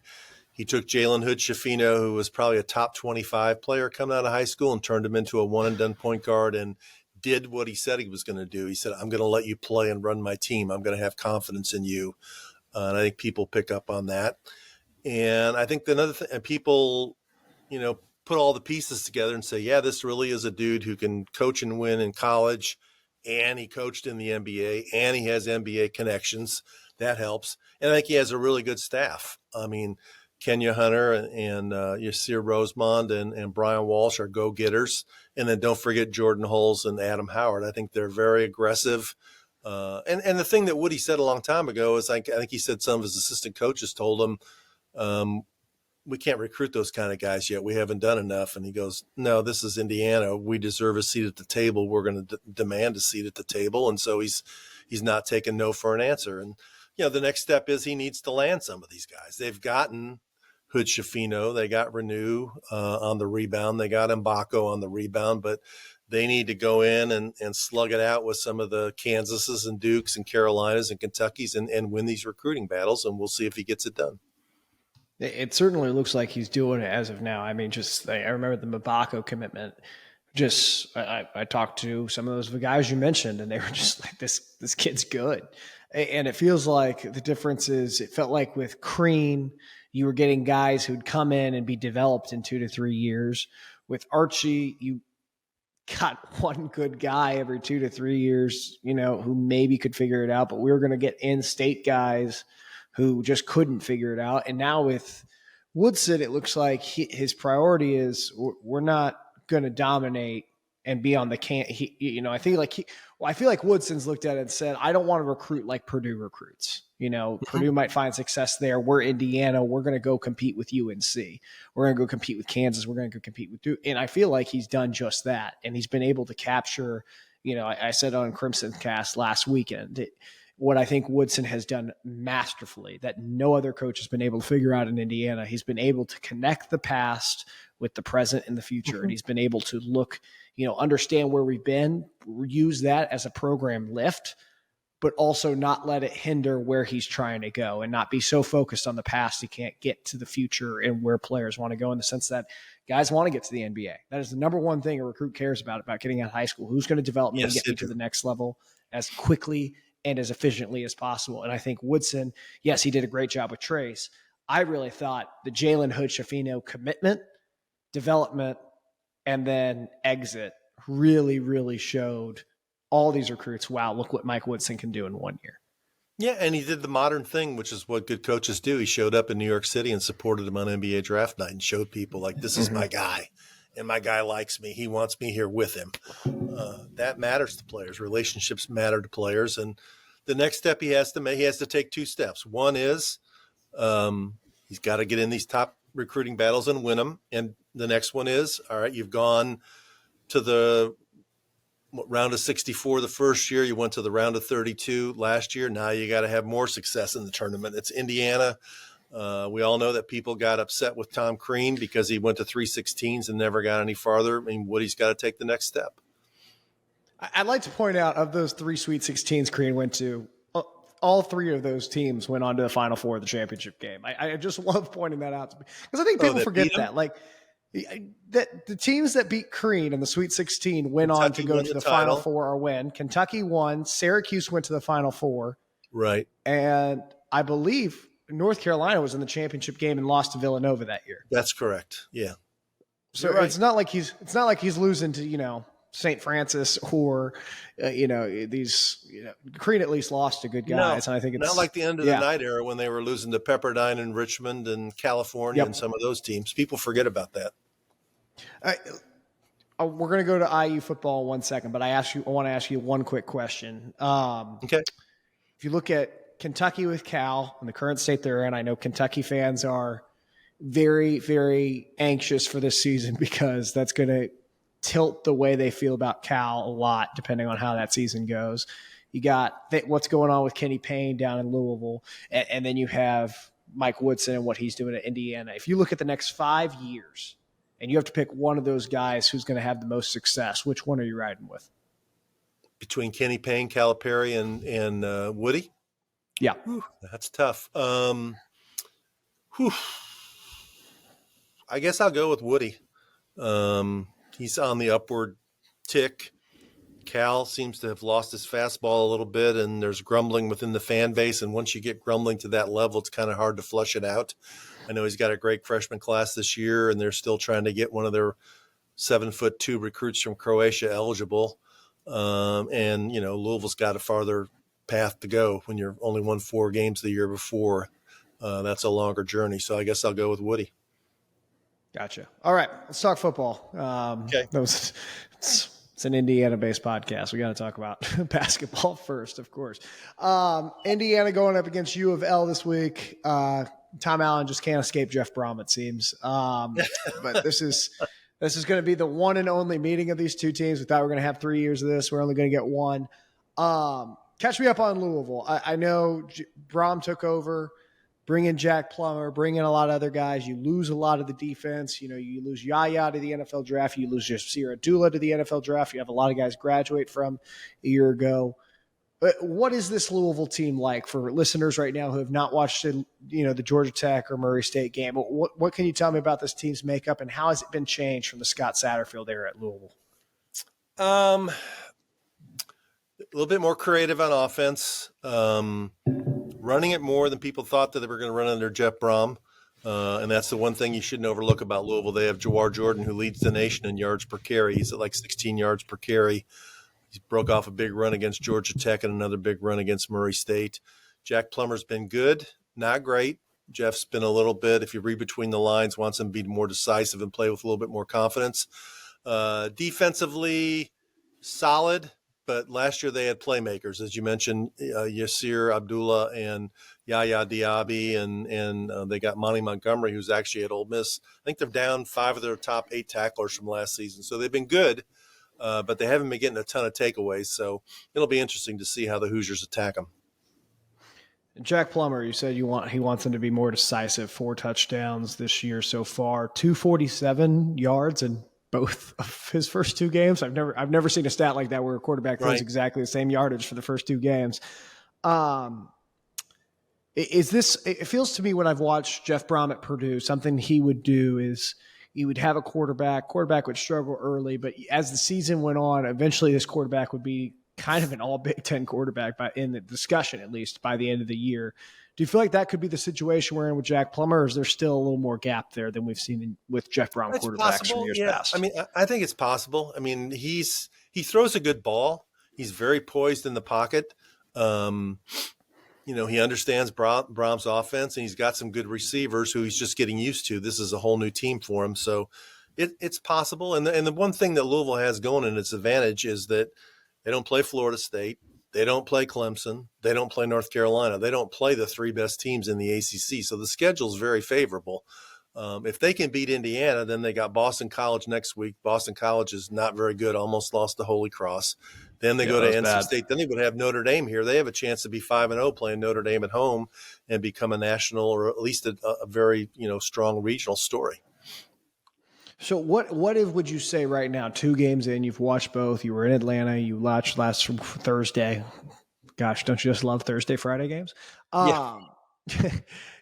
He took Jalen Hood-Schifino, who was probably a top 25 player coming out of high school, and turned him into a one-and-done point guard and did what he said he was going to do. He said, I'm going to let you play and run my team. I'm going to have confidence in you. And I think people pick up on that. And I think another thing, and people, put all the pieces together and say, yeah, this really is a dude who can coach and win in college, and he coached in the NBA, and he has NBA connections. That helps. And I think he has a really good staff. I mean, Kenya Hunter and Yasir Rosemond and Brian Walsh are go-getters. And then don't forget Jordan Hulls and Adam Howard. I think they're very aggressive. And the thing that Woody said a long time ago is, I think he said some of his assistant coaches told him, we can't recruit those kind of guys yet. We haven't done enough. And he goes, no, this is Indiana. We deserve a seat at the table. We're going to demand a seat at the table. And so he's not taking no for an answer. And, the next step is he needs to land some of these guys. They've gotten Hood-Schifino. They got Renew on the rebound. They got Mbako on the rebound. But they need to go in and slug it out with some of the Kansases and Dukes and Carolinas and Kentuckys and win these recruiting battles. And we'll see if he gets it done. It certainly looks like he's doing it as of now. I mean, I remember the Mbako commitment. I talked to some of those guys you mentioned, and they were just like, this kid's good. And it feels like the difference is, it felt like with Crean, you were getting guys who'd come in and be developed in 2 to 3 years. With Archie, you got one good guy every 2 to 3 years, who maybe could figure it out, but we were going to get in-state guys who just couldn't figure it out. And now with Woodson, it looks like his priority is, we're not going to dominate and be on the I feel like Woodson's looked at it and said, I don't want to recruit like Purdue recruits. Purdue might find success there. We're Indiana. We're going to go compete with UNC. We're going to go compete with Kansas. We're going to go compete with Duke. And I feel like he's done just that. And he's been able to capture, I said on Crimson Cast last weekend, what I think Woodson has done masterfully that no other coach has been able to figure out in Indiana. He's been able to connect the past with the present and the future. Mm-hmm. And he's been able to look, understand where we've been, use that as a program lift, but also not let it hinder where he's trying to go and not be so focused on the past he can't get to the future and where players want to go, in the sense that guys want to get to the NBA. That is the number one thing a recruit cares about getting out of high school. Who's going to develop me and get me to the next level as quickly and as efficiently as possible. And I think Woodson, yes, he did a great job with Trace. I really thought the Jalen Hood-Schifino commitment, development, and then exit really, really showed all these recruits, wow, look what Mike Woodson can do in 1 year. Yeah, and he did the modern thing, which is what good coaches do. He showed up in New York City and supported him on NBA draft night and showed people, like, this is my guy, and my guy likes me. He wants me here with him. That matters to players. Relationships matter to players. And the next step he has to make, he has to take 2 steps. One is he's got to get in these top recruiting battles and win them. And the next one is, all right, you've gone to the round of 64 the first year. You went to the round of 32 last year. Now you got to have more success in the tournament. It's Indiana. We all know that people got upset with Tom Crean because he went to 316s and never got any farther. I mean, Woody's got to take the next step. I'd like to point out, of those 3 Sweet 16s Crean went to, all 3 of those teams went on to the Final Four of the championship game. I just love pointing that out, because I think people forget that. Like, that the teams that beat Crean in the Sweet 16 went Kentucky on to go to the Final Four or win. Kentucky won. Syracuse went to the Final Four. Right. And I believe North Carolina was in the championship game and lost to Villanova that year. That's correct. Yeah. So it's not like he's losing to, St. Francis or, these, Crean at least lost to good guys. And I think it's not like the end of the night era when they were losing to Pepperdine and Richmond and California and some of those teams. People forget about that. We're going to go to IU football in 1 second, but I want to ask you one quick question. Okay. If you look at Kentucky with Cal and the current state they're in, I know Kentucky fans are very, very anxious for this season, because that's going to tilt the way they feel about Cal a lot, depending on how that season goes. You got what's going on with Kenny Payne down in Louisville, and then you have Mike Woodson and what he's doing at Indiana. If you look at the next 5 years and you have to pick one of those guys who's going to have the most success, which one are you riding with? Between Kenny Payne, Calipari, and Woody? Yeah. Whew, that's tough. I guess I'll go with Woody. He's on the upward tick. Cal seems to have lost his fastball a little bit, and there's grumbling within the fan base. And once you get grumbling to that level, it's kind of hard to flush it out. I know he's got a great freshman class this year, and they're still trying to get one of their 7'2" recruits from Croatia eligible. And, Louisville's got a farther path to go when you're only won 4 games the year before. That's a longer journey. So I guess I'll go with Woody. Gotcha. All right, let's talk football. Okay. It's an Indiana-based podcast. We got to talk about basketball first, of course. Indiana going up against UofL this week. Tom Allen just can't escape Jeff Brom, it seems. But this is going to be the one and only meeting of these two teams. We thought we were going to have 3 years of this. We're only going to get one. Catch me up on Louisville. I know Brom took over. Bring in Jack Plummer, bring in a lot of other guys. You lose a lot of the defense. You lose Yaya to the NFL draft. You lose Jasir Abdullah to the NFL draft. You have a lot of guys graduate from a year ago. What is this Louisville team like for listeners right now who have not watched the Georgia Tech or Murray State game? What can you tell me about this team's makeup, and how has it been changed from the Scott Satterfield era at Louisville? A little bit more creative on offense. Running it more than people thought that they were going to run under Jeff Brom. And that's the one thing you shouldn't overlook about Louisville. They have Jawar Jordan, who leads the nation in yards per carry. He's at like 16 yards per carry. He broke off a big run against Georgia Tech and another big run against Murray State. Jack Plummer's been good, not great. Jeff's been a little bit, if you read between the lines, wants him to be more decisive and play with a little bit more confidence. Defensively, solid. But last year they had playmakers, as you mentioned, Jasir Abdullah and Yaya Diaby, and they got Monty Montgomery, who's actually at Ole Miss. I think they're down 5 of their top 8 tacklers from last season. So they've been good, but they haven't been getting a ton of takeaways. So it'll be interesting to see how the Hoosiers attack them. Jack Plummer, you said he wants him to be more decisive. 4 touchdowns this year so far, 247 yards and both of his first 2 games. I've never seen a stat like that where a quarterback throws exactly the same yardage for the first 2 games. It feels to me when I've watched Jeff Brom at Purdue, something he would do is he would have a quarterback would struggle early, but as the season went on, eventually this quarterback would be kind of an all Big Ten quarterback in the discussion, at least by the end of the year. Do you feel like that could be the situation we're in with Jack Plummer, or is there still a little more gap there than we've seen with Jeff Brom quarterbacks from years past? I mean, I think it's possible. I mean, he throws a good ball. He's very poised in the pocket. He understands Brom's offense, and he's got some good receivers who he's just getting used to. This is a whole new team for him, so it's possible. And the one thing that Louisville has going in its advantage is that they don't play Florida State. They don't play Clemson. They don't play North Carolina. They don't play the 3 best teams in the ACC. So the schedule is very favorable. If they can beat Indiana, then they got Boston College next week. Boston College is not very good, almost lost to Holy Cross. Then they go to NC State. Then they would have Notre Dame here. They have a chance to be 5-0 playing Notre Dame at home and become a national or at least a very strong regional story. So what would you say right now, 2 games in, you've watched both, you were in Atlanta, you watched last from Thursday. Gosh, don't you just love Thursday, Friday games?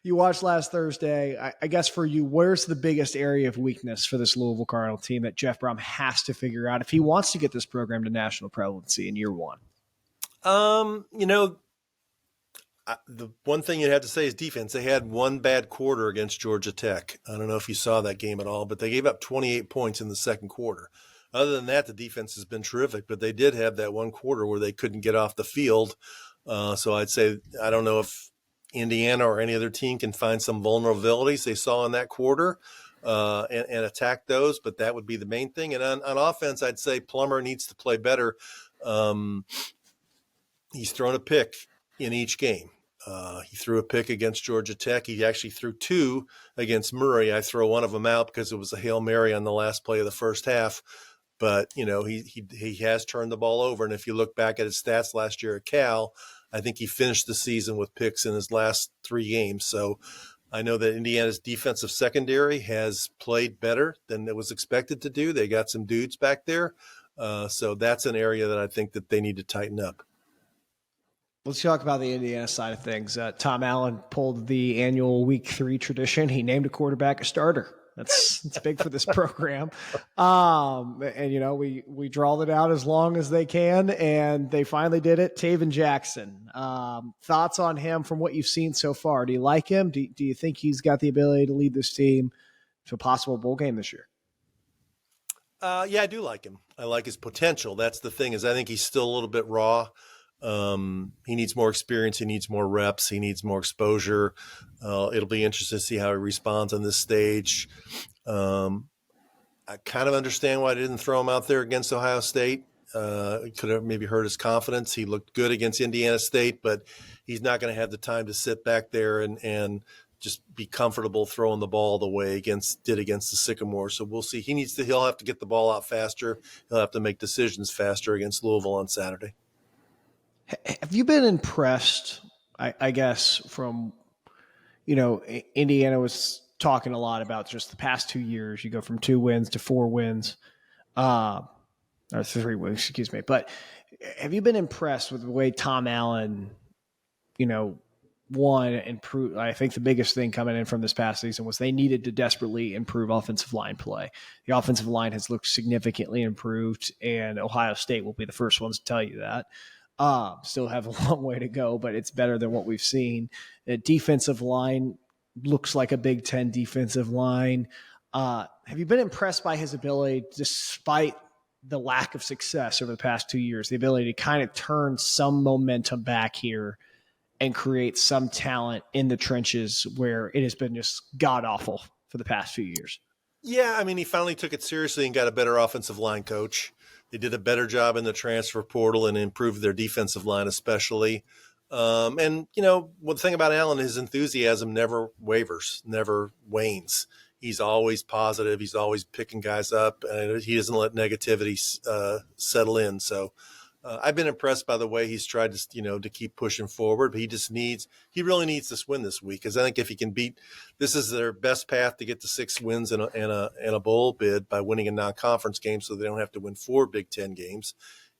You watched last Thursday. I guess for you, where's the biggest area of weakness for this Louisville Cardinal team that Jeff Brom has to figure out if he wants to get this program to national relevancy in year 1? The one thing you'd have to say is defense. They had 1 bad quarter against Georgia Tech. I don't know if you saw that game at all, but they gave up 28 points in the second quarter. Other than that, the defense has been terrific, but they did have that 1 quarter where they couldn't get off the field. So I'd say I don't know if Indiana or any other team can find some vulnerabilities they saw in that quarter and attack those, but that would be the main thing. And on offense, I'd say Plummer needs to play better. He's thrown a pick in each game. He threw a pick against Georgia Tech. He actually threw 2 against Murray. I throw one of them out because it was a Hail Mary on the last play of the first half. but he has turned the ball over. And if you look back at his stats last year at Cal, I think he finished the season with picks in his last 3 games. So I know that Indiana's defensive secondary has played better than it was expected to do. They got some dudes back there. So that's an area that I think that they need to tighten up. Let's talk about the Indiana side of things. Tom Allen pulled the annual Week 3 tradition. He named a quarterback a starter. It's big for this program. And we draw it out as long as they can, and they finally did it. Taven Jackson. Thoughts on him from what you've seen so far? Do you like him? Do you think he's got the ability to lead this team to a possible bowl game this year? Yeah, I do like him. I like his potential. That's the thing, is I think he's still a little bit raw. He needs more experience. He needs more reps. He needs more exposure. It'll be interesting to see how he responds on this stage. I kind of understand why I didn't throw him out there against Ohio State. It could have maybe hurt his confidence. He looked good against Indiana State, but he's not going to have the time to sit back there and just be comfortable throwing the ball the way did against the Sycamore. So we'll see. He'll have to get the ball out faster. He'll have to make decisions faster against Louisville on Saturday. Have you been impressed, I guess, from, Indiana was talking a lot about just the past 2 years. You go from 2 wins to 4 wins, or 3 wins, excuse me. But have you been impressed with the way Tom Allen, won and improved? I think the biggest thing coming in from this past season was they needed to desperately improve offensive line play. The offensive line has looked significantly improved, and Ohio State will be the first ones to tell you that. Still have a long way to go, but it's better than what we've seen. The defensive line looks like a Big Ten defensive line. Have you been impressed by his ability, despite the lack of success over the past 2 years, the ability to kind of turn some momentum back here and create some talent in the trenches where it has been just god-awful for the past few years? Yeah, I mean, he finally took it seriously and got a better offensive line coach. They did a better job in the transfer portal and improved their defensive line especially. And the thing about Allen, his enthusiasm never wavers, never wanes. He's always positive. He's always picking guys up, and he doesn't let negativity settle in. So I've been impressed by the way he's tried to keep pushing forward, but he really needs this win this week, because I think if he can this is their best path to get to 6 wins and a bowl bid by winning a non-conference game, so they don't have to win 4 Big Ten games.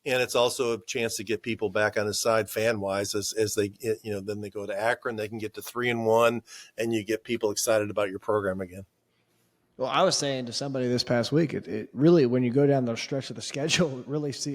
And it's also a chance to get people back on his side fan-wise as they, then they go to Akron, they can get to 3-1, and you get people excited about your program again. Well, I was saying to somebody this past week, it really, when you go down the stretch of the schedule,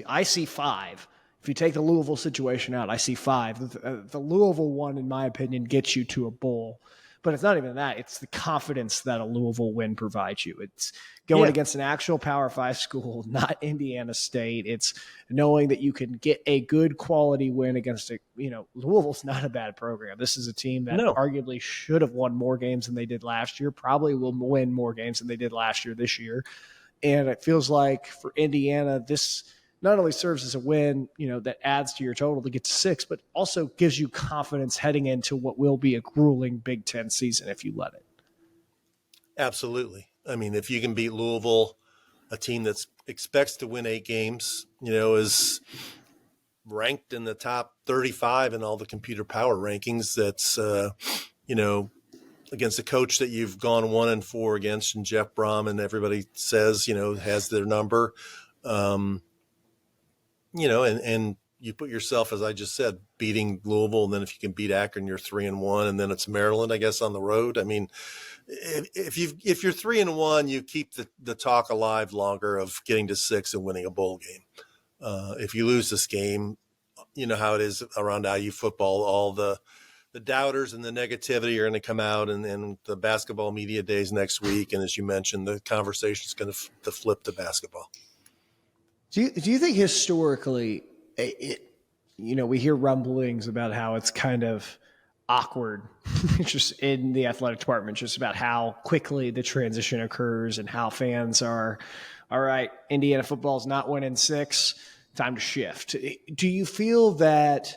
I see 5. If you take the Louisville situation out, I see 5. The Louisville one, in my opinion, gets you to a bowl. But it's not even that. It's the confidence that a Louisville win provides you. It's going against an actual Power 5 school, not Indiana State. It's knowing that you can get a good quality win against Louisville's not a bad program. This is a team that arguably should have won more games than they did last year, probably will win more games than they did last year this year. And it feels like for Indiana, this not only serves as a win, that adds to your total to get to 6, but also gives you confidence heading into what will be a grueling Big Ten season if you let it. Absolutely. I mean, if you can beat Louisville, a team that expects to win 8 games, is ranked in the top 35 in all the computer power rankings. That's, against a coach that you've gone 1-4 against, and Jeff Brom, and everybody says, has their number. And you put yourself, as I just said, beating Louisville, and then if you can beat Akron, you're 3-1, and then it's Maryland, I guess, on the road. I mean, if you're 3-1, you keep the talk alive longer of getting to 6 and winning a bowl game. If you lose this game, you know how it is around IU football. All the doubters and the negativity are going to come out, and the basketball media days next week. And as you mentioned, the conversation is going to flip to basketball. Do you think historically, we hear rumblings about how it's kind of awkward just in the athletic department, just about how quickly the transition occurs and how fans are, all right, Indiana football is not winning 6, time to shift. Do you feel that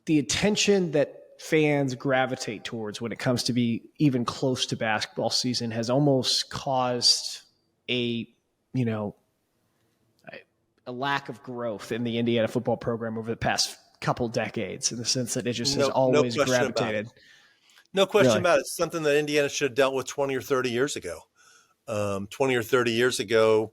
the attention that fans gravitate towards when it comes to be even close to basketball season has almost caused a a lack of growth in the Indiana football program over the past couple decades, in the sense that it just has always gravitated. No question about it. It's something that Indiana should have dealt with 20 or 30 years ago. 20 or 30 years ago,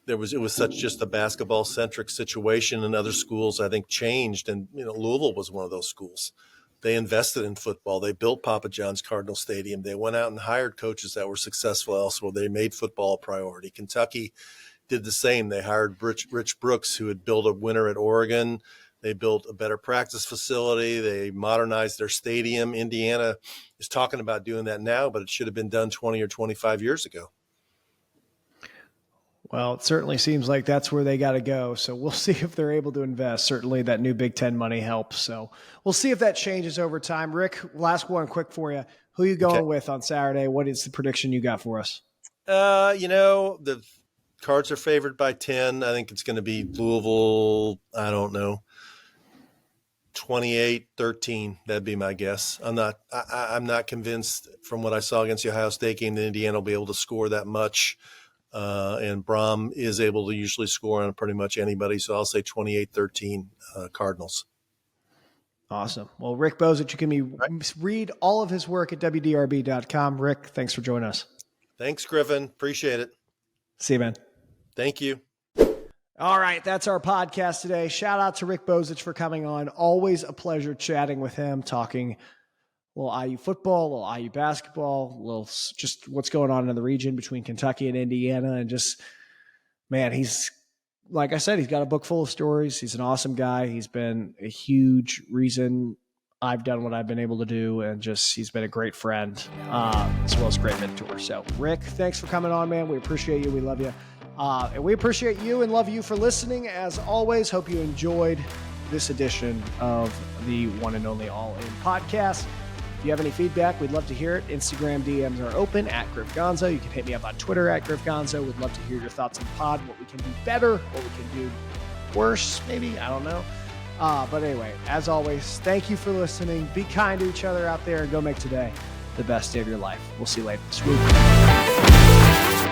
it was such just a basketball centric situation, and other schools I think changed. And Louisville was one of those schools. They invested in football. They built Papa John's Cardinal Stadium. They went out and hired coaches that were successful elsewhere. They made football a priority. Kentucky did the same. They hired Rich Brooks, who had built a winner at Oregon. They built a better practice facility. They modernized their stadium. Indiana is talking about doing that now, but it should have been done 20 or 25 years ago. Well, it certainly seems like that's where they got to go. So we'll see if they're able to invest. Certainly that new Big Ten money helps. So we'll see if that changes over time. Rick, last one quick for you. Who are you going with on Saturday? What is the prediction you got for us? The Cards are favored by 10. I think it's going to be Louisville, I don't know, 28-13. That'd be my guess. I'm not convinced from what I saw against the Ohio State game that Indiana will be able to score that much. And Brom is able to usually score on pretty much anybody. So I'll say 28-13 Cardinals. Awesome. Well, Rick Bozich, you can read all of his work at WDRB.com. Rick, thanks for joining us. Thanks, Griffin. Appreciate it. See you, man. Thank you. All right, that's our podcast today. Shout out to Rick Bozich for coming on. Always a pleasure chatting with him, talking a little IU football, a little IU basketball, a little just what's going on in the region between Kentucky and Indiana. And just, man, he's, like I said, he's got a book full of stories. He's an awesome guy. He's been a huge reason I've done what I've been able to do, and just he's been a great friend as well as a great mentor. So, Rick, thanks for coming on, man. We appreciate you. We love you. And we appreciate you and love you for listening. As always, hope you enjoyed this edition of the one and only All In podcast. If you have any feedback, we'd love to hear it. Instagram DMs are open at Griff Gonzo. You can hit me up on Twitter at Griff Gonzo. We'd love to hear your thoughts on the pod, what we can do better, what we can do worse, maybe. I don't know. But anyway, as always, thank you for listening. Be kind to each other out there and go make today the best day of your life. We'll see you later this week.